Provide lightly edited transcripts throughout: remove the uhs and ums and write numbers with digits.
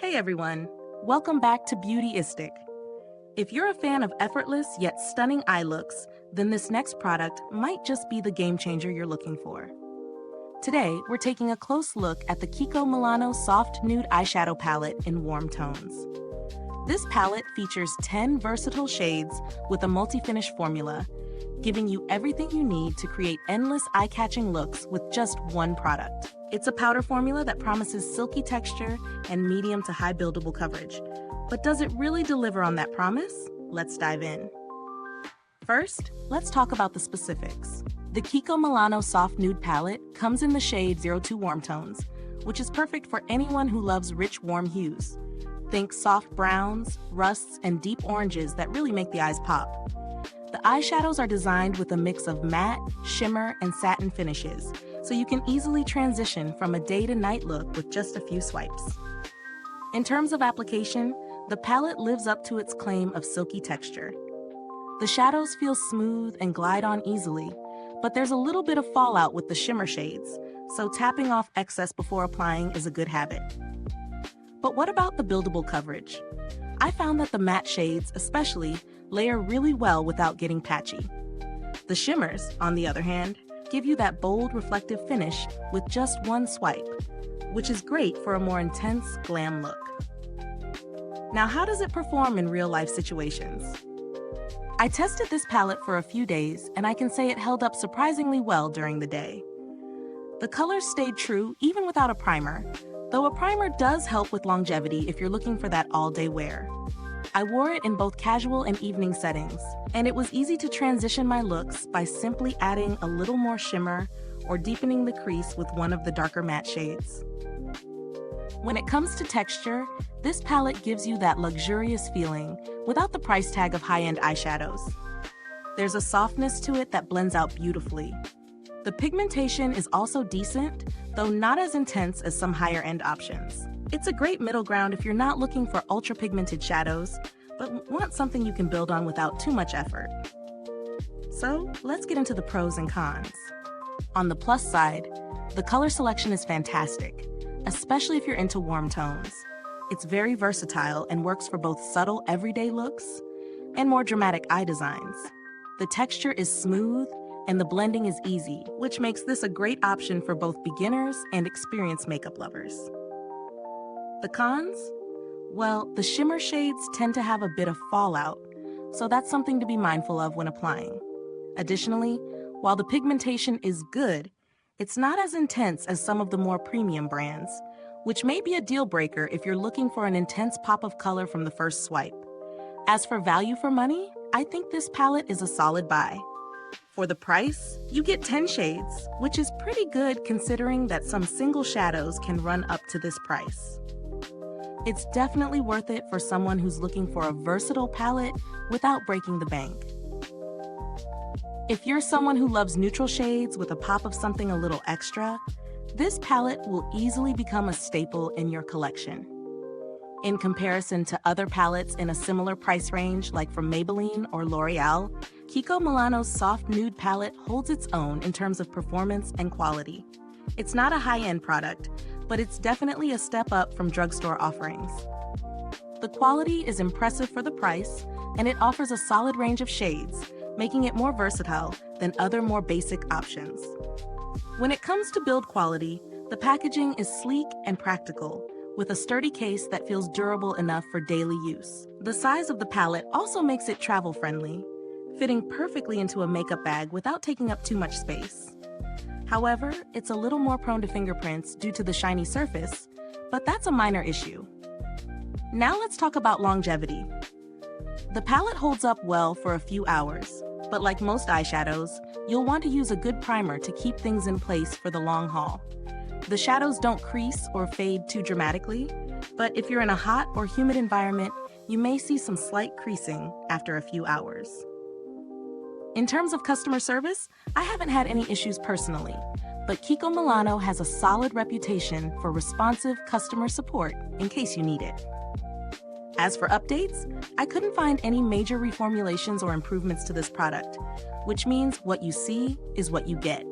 Hey everyone, welcome back to Beautyistic. If you're a fan of effortless yet stunning eye looks, then this next product might just be the game changer you're looking for. Today, we're taking a close look at the Kiko Milano Soft Nude Eyeshadow Palette in warm tones. This palette features 10 versatile shades with a multi-finish formula, giving you everything you need to create endless eye-catching looks with just one product. It's a powder formula that promises silky texture and medium to high buildable coverage. But does it really deliver on that promise? Let's dive in. First, let's talk about the specifics. The Kiko Milano Soft Nude Palette comes in the shade 02 Warm Tones, which is perfect for anyone who loves rich, warm hues. Think soft browns, rusts, and deep oranges that really make the eyes pop. The eyeshadows are designed with a mix of matte, shimmer, and satin finishes, so you can easily transition from a day-to-night look with just a few swipes. In terms of application, the palette lives up to its claim of silky texture. The shadows feel smooth and glide on easily, but there's a little bit of fallout with the shimmer shades, so tapping off excess before applying is a good habit. But what about the buildable coverage? I found that the matte shades, especially, layer really well without getting patchy. The shimmers, on the other hand, give you that bold, reflective finish with just one swipe, which is great for a more intense, glam look. Now, how does it perform in real-life situations? I tested this palette for a few days, and I can say it held up surprisingly well during the day. The colors stayed true even without a primer, though a primer does help with longevity if you're looking for that all-day wear. I wore it in both casual and evening settings, and it was easy to transition my looks by simply adding a little more shimmer or deepening the crease with one of the darker matte shades. When it comes to texture, this palette gives you that luxurious feeling without the price tag of high-end eyeshadows. There's a softness to it that blends out beautifully. The pigmentation is also decent, though not as intense as some higher-end options. It's a great middle ground if you're not looking for ultra-pigmented shadows, but want something you can build on without too much effort. So, let's get into the pros and cons. On the plus side, the color selection is fantastic, especially if you're into warm tones. It's very versatile and works for both subtle everyday looks and more dramatic eye designs. The texture is smooth and the blending is easy, which makes this a great option for both beginners and experienced makeup lovers. The cons? Well, the shimmer shades tend to have a bit of fallout, so that's something to be mindful of when applying. Additionally, while the pigmentation is good, it's not as intense as some of the more premium brands, which may be a deal breaker if you're looking for an intense pop of color from the first swipe. As for value for money, I think this palette is a solid buy. For the price, you get 10 shades, which is pretty good considering that some single shadows can run up to this price. It's definitely worth it for someone who's looking for a versatile palette without breaking the bank. If you're someone who loves neutral shades with a pop of something a little extra, this palette will easily become a staple in your collection. In comparison to other palettes in a similar price range like from Maybelline or L'Oreal, Kiko Milano's Soft Nude palette holds its own in terms of performance and quality. It's not a high-end product, but it's definitely a step up from drugstore offerings. The quality is impressive for the price, and it offers a solid range of shades, making it more versatile than other more basic options. When it comes to build quality, the packaging is sleek and practical, with a sturdy case that feels durable enough for daily use. The size of the palette also makes it travel-friendly, fitting perfectly into a makeup bag without taking up too much space. However, it's a little more prone to fingerprints due to the shiny surface, but that's a minor issue. Now let's talk about longevity. The palette holds up well for a few hours, but like most eyeshadows, you'll want to use a good primer to keep things in place for the long haul. The shadows don't crease or fade too dramatically, but if you're in a hot or humid environment, you may see some slight creasing after a few hours. In terms of customer service, I haven't had any issues personally, but Kiko Milano has a solid reputation for responsive customer support in case you need it. As for updates, I couldn't find any major reformulations or improvements to this product, which means what you see is what you get.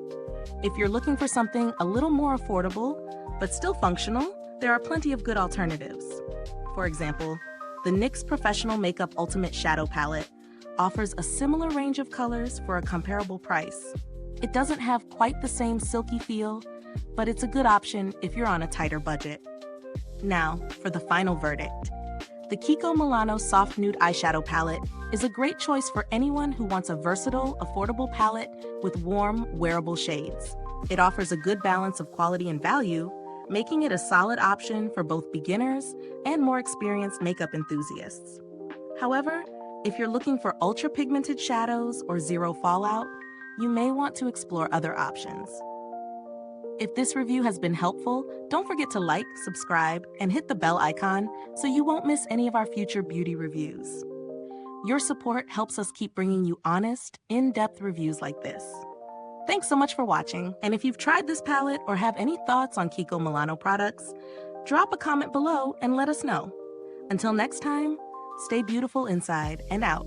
If you're looking for something a little more affordable, but still functional, there are plenty of good alternatives. For example, the NYX Professional Makeup Ultimate Shadow Palette offers a similar range of colors for a comparable price. It doesn't have quite the same silky feel, but it's a good option if you're on a tighter budget. Now, for the final verdict. The Kiko Milano Soft Nude Eyeshadow Palette is a great choice for anyone who wants a versatile, affordable palette with warm, wearable shades. It offers a good balance of quality and value, making it a solid option for both beginners and more experienced makeup enthusiasts. However, if you're looking for ultra-pigmented shadows or zero fallout, you may want to explore other options. If this review has been helpful, don't forget to like, subscribe, and hit the bell icon so you won't miss any of our future beauty reviews. Your support helps us keep bringing you honest, in-depth reviews like this. Thanks so much for watching, and if you've tried this palette or have any thoughts on Kiko Milano products, drop a comment below and let us know. Until next time, stay beautiful inside and out.